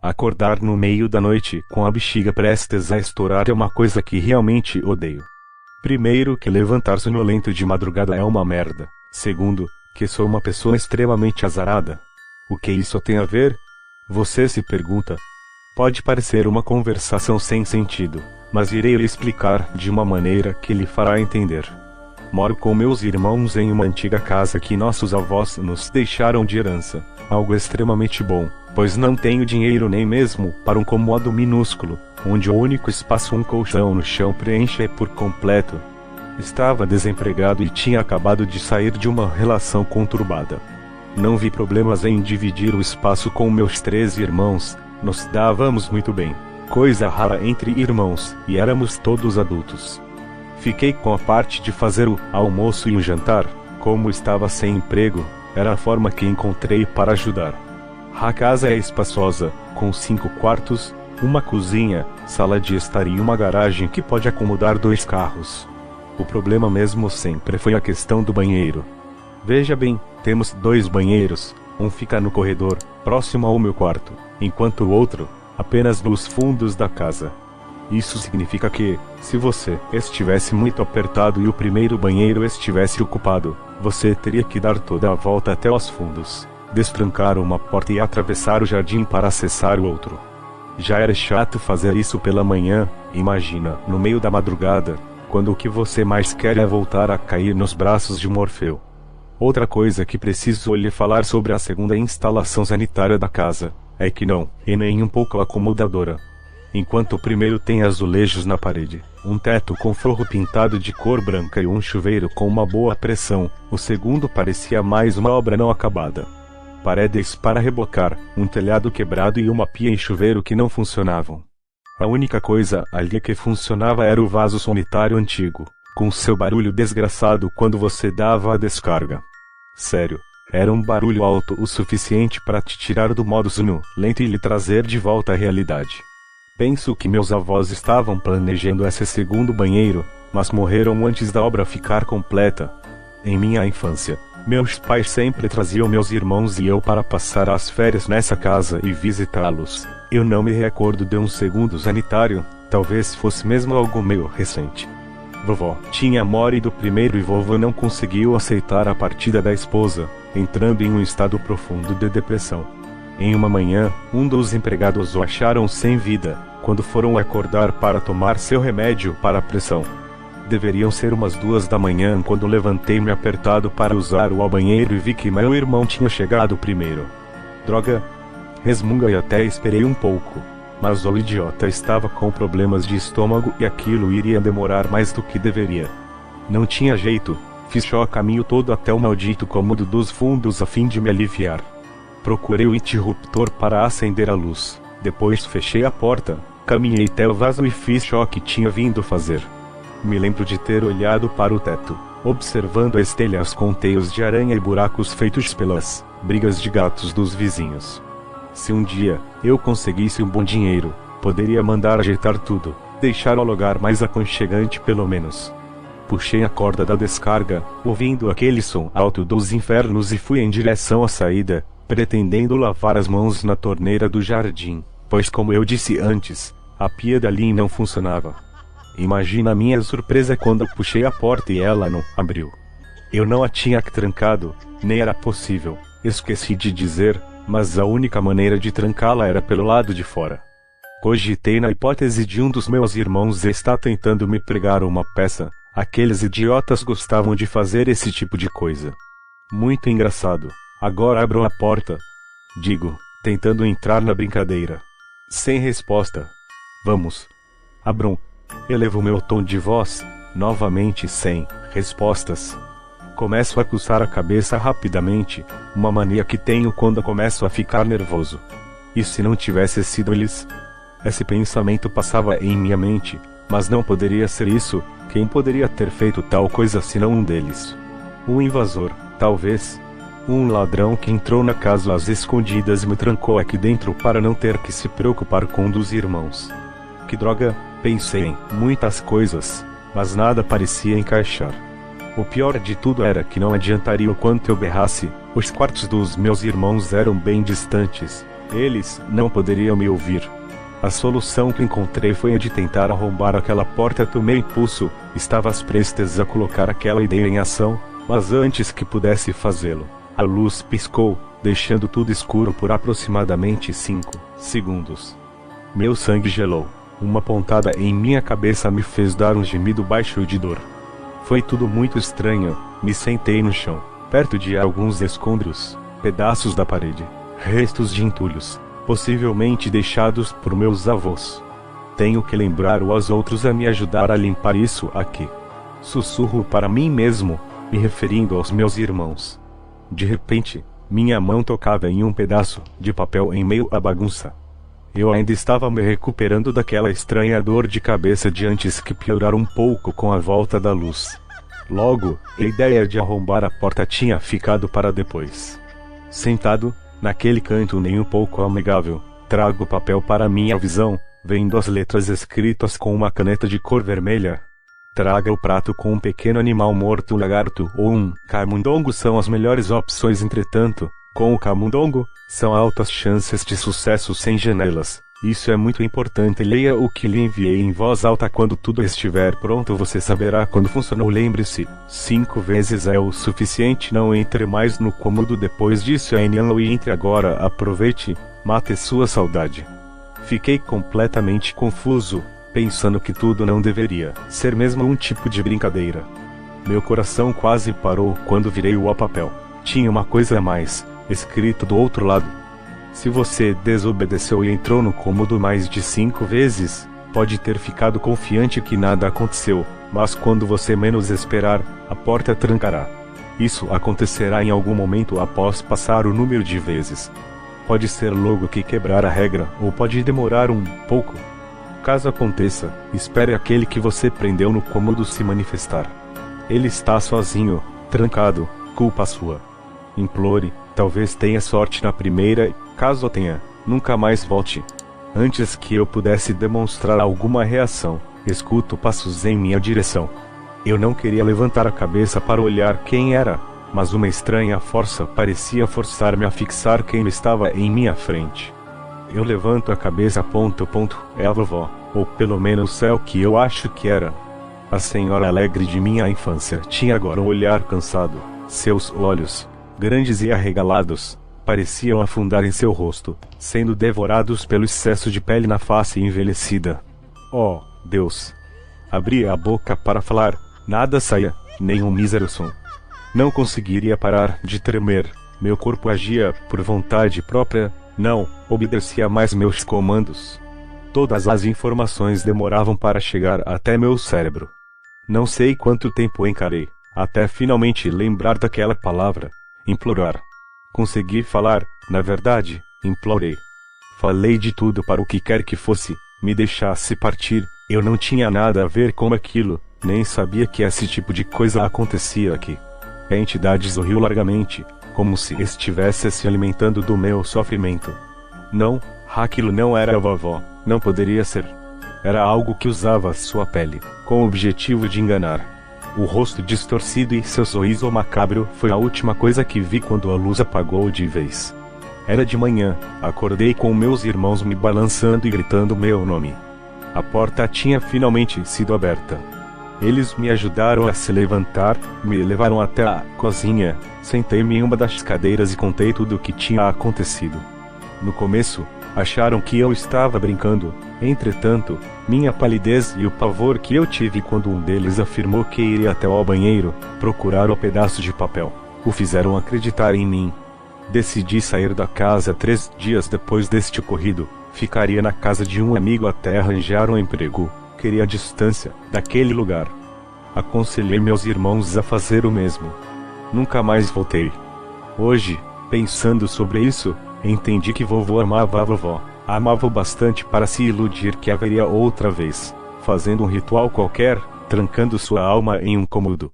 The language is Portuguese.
Acordar no meio da noite com a bexiga prestes a estourar é uma coisa que realmente odeio. Primeiro, que levantar sonolento de madrugada é uma merda. Segundo, que sou uma pessoa extremamente azarada. O que isso tem a ver? Você se pergunta. Pode parecer uma conversação sem sentido, mas irei lhe explicar de uma maneira que lhe fará entender. Moro com meus irmãos em uma antiga casa que nossos avós nos deixaram de herança, algo extremamente bom, pois não tenho dinheiro nem mesmo para um cômodo minúsculo, onde o único espaço um colchão no chão preenche por completo. Estava desempregado e tinha acabado de sair de uma relação conturbada. Não vi problemas em dividir o espaço com meus 3 irmãos, nos dávamos muito bem, coisa rara entre irmãos, e éramos todos adultos. Fiquei com a parte de fazer o almoço e o jantar. Como estava sem emprego, era a forma que encontrei para ajudar. A casa é espaçosa, com 5 quartos, uma cozinha, sala de estar e uma garagem que pode acomodar 2 carros. O problema mesmo sempre foi a questão do banheiro. Veja bem, temos 2 banheiros, um fica no corredor, próximo ao meu quarto, enquanto o outro, apenas nos fundos da casa. Isso significa que, se você estivesse muito apertado e o primeiro banheiro estivesse ocupado, você teria que dar toda a volta até os fundos, destrancar uma porta e atravessar o jardim para acessar o outro. Já era chato fazer isso pela manhã, imagina, no meio da madrugada, quando o que você mais quer é voltar a cair nos braços de Morfeu. Outra coisa que preciso lhe falar sobre a segunda instalação sanitária da casa, é que não é nem um pouco acomodadora. Enquanto o primeiro tem azulejos na parede, um teto com forro pintado de cor branca e um chuveiro com uma boa pressão, o segundo parecia mais uma obra não acabada. Paredes para rebocar, um telhado quebrado e uma pia e chuveiro que não funcionavam. A única coisa ali que funcionava era o vaso sanitário antigo, com seu barulho desgraçado quando você dava a descarga. Sério, era um barulho alto o suficiente para te tirar do modo sonolento e lhe trazer de volta à realidade. Penso que meus avós estavam planejando esse segundo banheiro, mas morreram antes da obra ficar completa. Em minha infância, meus pais sempre traziam meus irmãos e eu para passar as férias nessa casa e visitá-los. Eu não me recordo de um segundo sanitário, talvez fosse mesmo algo meio recente. Vovó tinha morte do primeiro e vovô não conseguiu aceitar a partida da esposa, entrando em um estado profundo de depressão. Em uma manhã, um dos empregados o acharam sem vida, quando foram acordar para tomar seu remédio para a pressão. Deveriam ser umas 2 da manhã quando levantei-me apertado para usar o banheiro e vi que meu irmão tinha chegado primeiro. Droga! Resmunga e até esperei um pouco, mas o idiota estava com problemas de estômago e aquilo iria demorar mais do que deveria. Não tinha jeito, fiz o caminho todo até o maldito cômodo dos fundos a fim de me aliviar. Procurei o interruptor para acender a luz, depois fechei a porta, caminhei até o vaso e fiz o que tinha vindo fazer. Me lembro de ter olhado para o teto, observando as telhas com teios de aranha e buracos feitos pelas brigas de gatos dos vizinhos. Se um dia eu conseguisse um bom dinheiro, poderia mandar ajeitar tudo, deixar o lugar mais aconchegante pelo menos. Puxei a corda da descarga, ouvindo aquele som alto dos infernos e fui em direção à saída, pretendendo lavar as mãos na torneira do jardim, pois como eu disse antes, a pia dali não funcionava. Imagina a minha surpresa quando puxei a porta e ela não abriu. Eu não a tinha trancado, nem era possível, esqueci de dizer, mas a única maneira de trancá-la era pelo lado de fora. Cogitei na hipótese de um dos meus irmãos estar tentando me pregar uma peça, aqueles idiotas gostavam de fazer esse tipo de coisa. Muito engraçado. Agora abram a porta. Digo, tentando entrar na brincadeira. Sem resposta. Vamos. Abram. Elevo meu tom de voz, novamente sem respostas. Começo a coçar a cabeça rapidamente, uma mania que tenho quando começo a ficar nervoso. E se não tivesse sido eles? Esse pensamento passava em minha mente, mas não poderia ser isso. Quem poderia ter feito tal coisa senão um deles? Um invasor, talvez. Um ladrão que entrou na casa às escondidas e me trancou aqui dentro para não ter que se preocupar com um dos irmãos. Que droga, pensei em muitas coisas, mas nada parecia encaixar. O pior de tudo era que não adiantaria o quanto eu berrasse, os quartos dos meus irmãos eram bem distantes, Eles não poderiam me ouvir. A solução que encontrei foi a de tentar arrombar aquela porta. Tomei impulso, estavas prestes a colocar aquela ideia em ação, mas antes que pudesse fazê-lo, a luz piscou, deixando tudo escuro por aproximadamente 5 segundos. Meu sangue gelou. Uma pontada em minha cabeça me fez dar um gemido baixo de dor. Foi tudo muito estranho. Me sentei no chão, perto de alguns escombros, pedaços da parede, restos de entulhos, possivelmente deixados por meus avós. Tenho que lembrar os outros a me ajudar a limpar isso aqui. Sussurro para mim mesmo, me referindo aos meus irmãos. De repente, minha mão tocava em um pedaço de papel em meio à bagunça. Eu ainda estava me recuperando daquela estranha dor de cabeça de antes, que piorar um pouco com a volta da luz. Logo, a ideia de arrombar a porta tinha ficado para depois. Sentado, naquele canto nem um pouco amigável, trago o papel para minha visão, vendo as letras escritas com uma caneta de cor vermelha. Traga o prato com um pequeno animal morto, um lagarto ou um camundongo são as melhores opções. Entretanto, com o camundongo, são altas chances de sucesso sem janelas. Isso é muito importante. Leia o que lhe enviei em voz alta. Quando tudo estiver pronto você saberá quando funcionou. Lembre-se, 5 vezes é o suficiente. Não entre mais no cômodo depois disso. E entre agora. Aproveite, mate sua saudade. Fiquei completamente confuso, pensando que tudo não deveria ser mesmo um tipo de brincadeira. Meu coração quase parou quando virei o papel. Tinha uma coisa a mais, escrito do outro lado. Se você desobedeceu e entrou no cômodo mais de 5 vezes, pode ter ficado confiante que nada aconteceu, mas quando você menos esperar, a porta trancará. Isso acontecerá em algum momento após passar o número de vezes. Pode ser logo que quebrar a regra, ou pode demorar um pouco. Caso aconteça, espere aquele que você prendeu no cômodo se manifestar. Ele está sozinho, trancado, culpa sua. Implore, talvez tenha sorte na primeira. Caso tenha, nunca mais volte. Antes que eu pudesse demonstrar alguma reação, escuto passos em minha direção. Eu não queria levantar a cabeça para olhar quem era, mas uma estranha força parecia forçar-me a fixar quem estava em minha frente. Eu levanto a cabeça. É a vovó, ou pelo menos é o que eu acho que era. A senhora alegre de minha infância tinha agora um olhar cansado. Seus olhos, grandes e arregalados, pareciam afundar em seu rosto, sendo devorados pelo excesso de pele na face envelhecida. Oh, Deus! Abria a boca para falar, nada saía, nem um mísero som. Não conseguiria parar de tremer. Meu corpo agia por vontade própria, não obedecia mais meus comandos. Todas as informações demoravam para chegar até meu cérebro. Não sei quanto tempo encarei, até finalmente lembrar daquela palavra, implorar. Consegui falar, na verdade, implorei. Falei de tudo para o que quer que fosse, me deixasse partir. Eu não tinha nada a ver com aquilo, nem sabia que esse tipo de coisa acontecia aqui. A entidade sorriu largamente, como se estivesse se alimentando do meu sofrimento. Não, aquilo não era a vovó, não poderia ser. Era algo que usava sua pele, com o objetivo de enganar. O rosto distorcido e seu sorriso macabro foi a última coisa que vi quando a luz apagou de vez. Era de manhã, acordei com meus irmãos me balançando e gritando meu nome. A porta tinha finalmente sido aberta. Eles me ajudaram a se levantar, me levaram até a cozinha, sentei-me em uma das cadeiras e contei tudo o que tinha acontecido. No começo, acharam que eu estava brincando. Entretanto, minha palidez e o pavor que eu tive quando um deles afirmou que iria até ao banheiro procurar o pedaço de papel, o fizeram acreditar em mim. Decidi sair da casa 3 dias depois deste ocorrido. Ficaria na casa de um amigo até arranjar um emprego. Queria a distância daquele lugar. Aconselhei meus irmãos a fazer o mesmo. Nunca mais voltei. Hoje, pensando sobre isso, entendi que vovô amava a vovó. Amava-o bastante para se iludir que haveria outra vez, fazendo um ritual qualquer, trancando sua alma em um cômodo.